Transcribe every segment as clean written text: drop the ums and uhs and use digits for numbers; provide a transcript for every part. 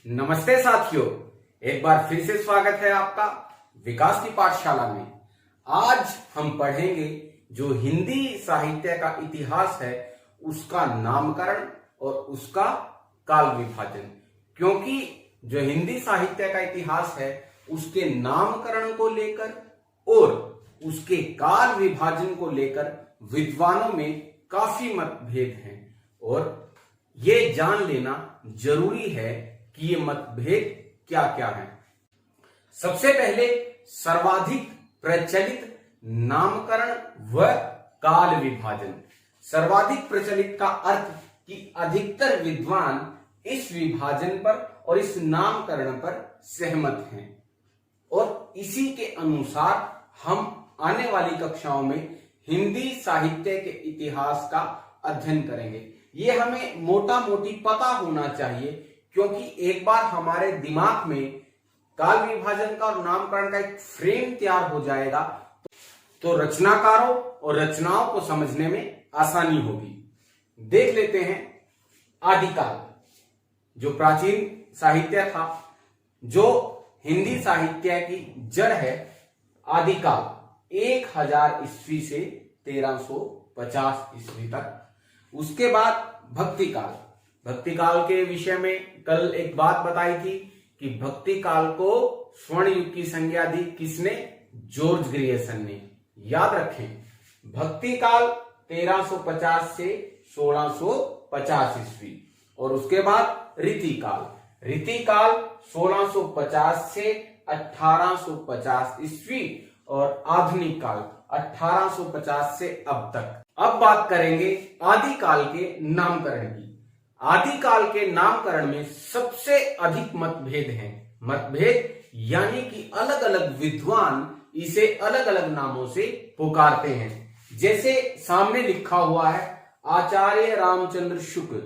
नमस्ते साथियों, एक बार फिर से स्वागत है आपका विकास की पाठशाला में। आज हम पढ़ेंगे जो हिंदी साहित्य का इतिहास है उसका नामकरण और उसका काल विभाजन। क्योंकि जो हिंदी साहित्य का इतिहास है उसके नामकरण को लेकर और उसके काल विभाजन को लेकर विद्वानों में काफी मतभेद हैं और ये जान लेना जरूरी है कि ये मतभेद क्या क्या है। सबसे पहले सर्वाधिक प्रचलित नामकरण व काल विभाजन। सर्वाधिक प्रचलित का अर्थ कि अधिकतर विद्वान इस विभाजन पर और इस नामकरण पर सहमत हैं और इसी के अनुसार हम आने वाली कक्षाओं में हिंदी साहित्य के इतिहास का अध्ययन करेंगे। ये हमें मोटा मोटी पता होना चाहिए, क्योंकि एक बार हमारे दिमाग में काल विभाजन का और नामकरण का एक फ्रेम तैयार हो जाएगा तो रचनाकारों और रचनाओं को समझने में आसानी होगी। देख लेते हैं आदिकाल, जो प्राचीन साहित्य था, जो हिंदी साहित्य की जड़ है। आदिकाल 1000 ईस्वी से 1350 ईस्वी तक। उसके बाद भक्ति काल। भक्ति काल के विषय में कल एक बात बताई थी कि भक्ति काल को स्वर्ण युग की संज्ञा दी किसने? जॉर्ज ग्रियर्सन ने। याद रखें, भक्ति काल 1350 से 1650 ईस्वी और उसके बाद रीतिकाल। रीतिकाल 1650 से 1850 ईस्वी और आधुनिक काल 1850 से अब तक। अब बात करेंगे आदिकाल के नामकरण की। आदिकाल के नामकरण में सबसे अधिक मतभेद हैं। मतभेद यानी कि अलग अलग विद्वान इसे अलग अलग नामों से पुकारते हैं। जैसे सामने लिखा हुआ है आचार्य रामचंद्र शुक्ल।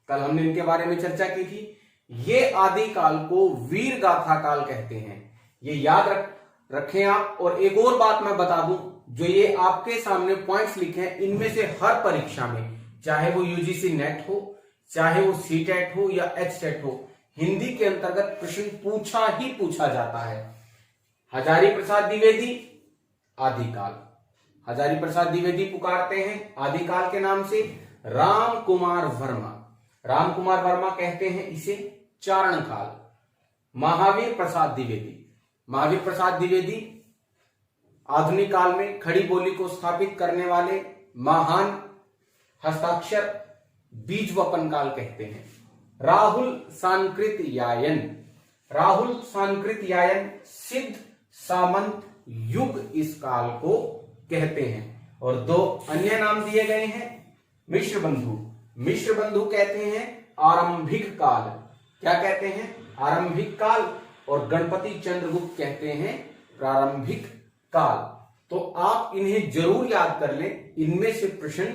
कल हमने इनके बारे में चर्चा की थी। ये आदिकाल को वीर गाथा काल कहते हैं। ये याद रखें आप। और एक और बात मैं बता दूं, जो ये आपके सामने पॉइंट्स लिखे हैं, इनमें से हर परीक्षा में, चाहे वो यूजीसी नेट हो, चाहे वो सीटेट हो या एचटेट हो, हिंदी के अंतर्गत प्रश्न पूछा ही पूछा जाता है। हजारी प्रसाद द्विवेदी आदिकाल। हजारी प्रसाद द्विवेदी पुकारते हैं आदिकाल के नाम से। राम कुमार वर्मा। राम कुमार वर्मा कहते हैं इसे चारण काल। महावीर प्रसाद द्विवेदी। महावीर प्रसाद द्विवेदी आधुनिक काल में खड़ी बोली को स्थापित करने वाले महान हस्ताक्षर बीजवपन काल कहते हैं। राहुल सांकृत्यायन। राहुल सांकृत्यायन सिद्ध सामंत युग इस काल को कहते हैं। और दो अन्य नाम दिए गए हैं। मिश्र बंधु। मिश्र बंधु कहते हैं आरंभिक काल। क्या कहते हैं? आरंभिक काल। और गणपति चंद्रगुप्त कहते हैं प्रारंभिक काल। तो आप इन्हें जरूर याद कर लें, इनमें से प्रश्न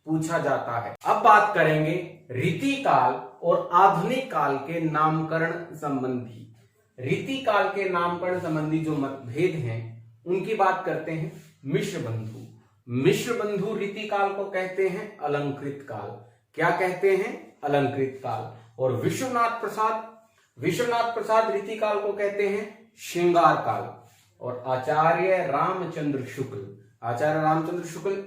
पूछा जाता है। अब बात करेंगे रीतिकाल और आधुनिक काल के नामकरण संबंधी। रीतिकाल के नामकरण संबंधी जो मतभेद हैं उनकी बात करते हैं। मिश्र बंधु। मिश्र बंधु रीतिकाल को कहते हैं अलंकृत काल। क्या कहते हैं? अलंकृत काल। और विश्वनाथ प्रसाद रीतिकाल को कहते हैं श्रृंगार काल। और आचार्य रामचंद्र शुक्ल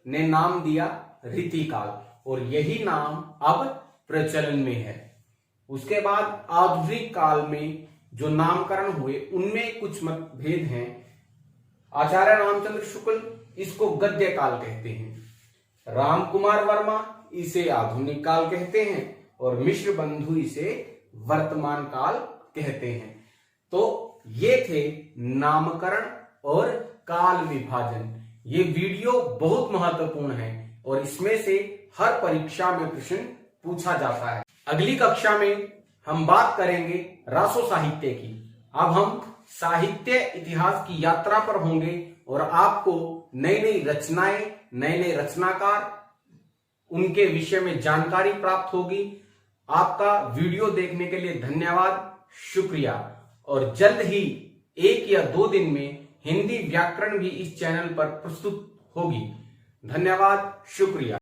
ने नाम दिया रीतिकाल और यही नाम अब प्रचलन में है। उसके बाद आधुनिक काल में जो नामकरण हुए उनमें कुछ मतभेद हैं। आचार्य रामचंद्र शुक्ल इसको गद्य काल कहते हैं। राम कुमार वर्मा इसे आधुनिक काल कहते हैं और मिश्र बंधु इसे वर्तमान काल कहते हैं। तो ये थे नामकरण और काल विभाजन। ये वीडियो बहुत महत्वपूर्ण है और इसमें से हर परीक्षा में प्रश्न पूछा जाता है। अगली कक्षा में हम बात करेंगे रासो साहित्य की। अब हम साहित्य इतिहास की यात्रा पर होंगे और आपको नई नई रचनाएं, नए नए रचनाकार, उनके विषय में जानकारी प्राप्त होगी। आपका वीडियो देखने के लिए धन्यवाद, शुक्रिया। और जल्द ही 1 या 2 दिन में हिंदी व्याकरण भी इस चैनल पर प्रस्तुत होगी। धन्यवाद, शुक्रिया।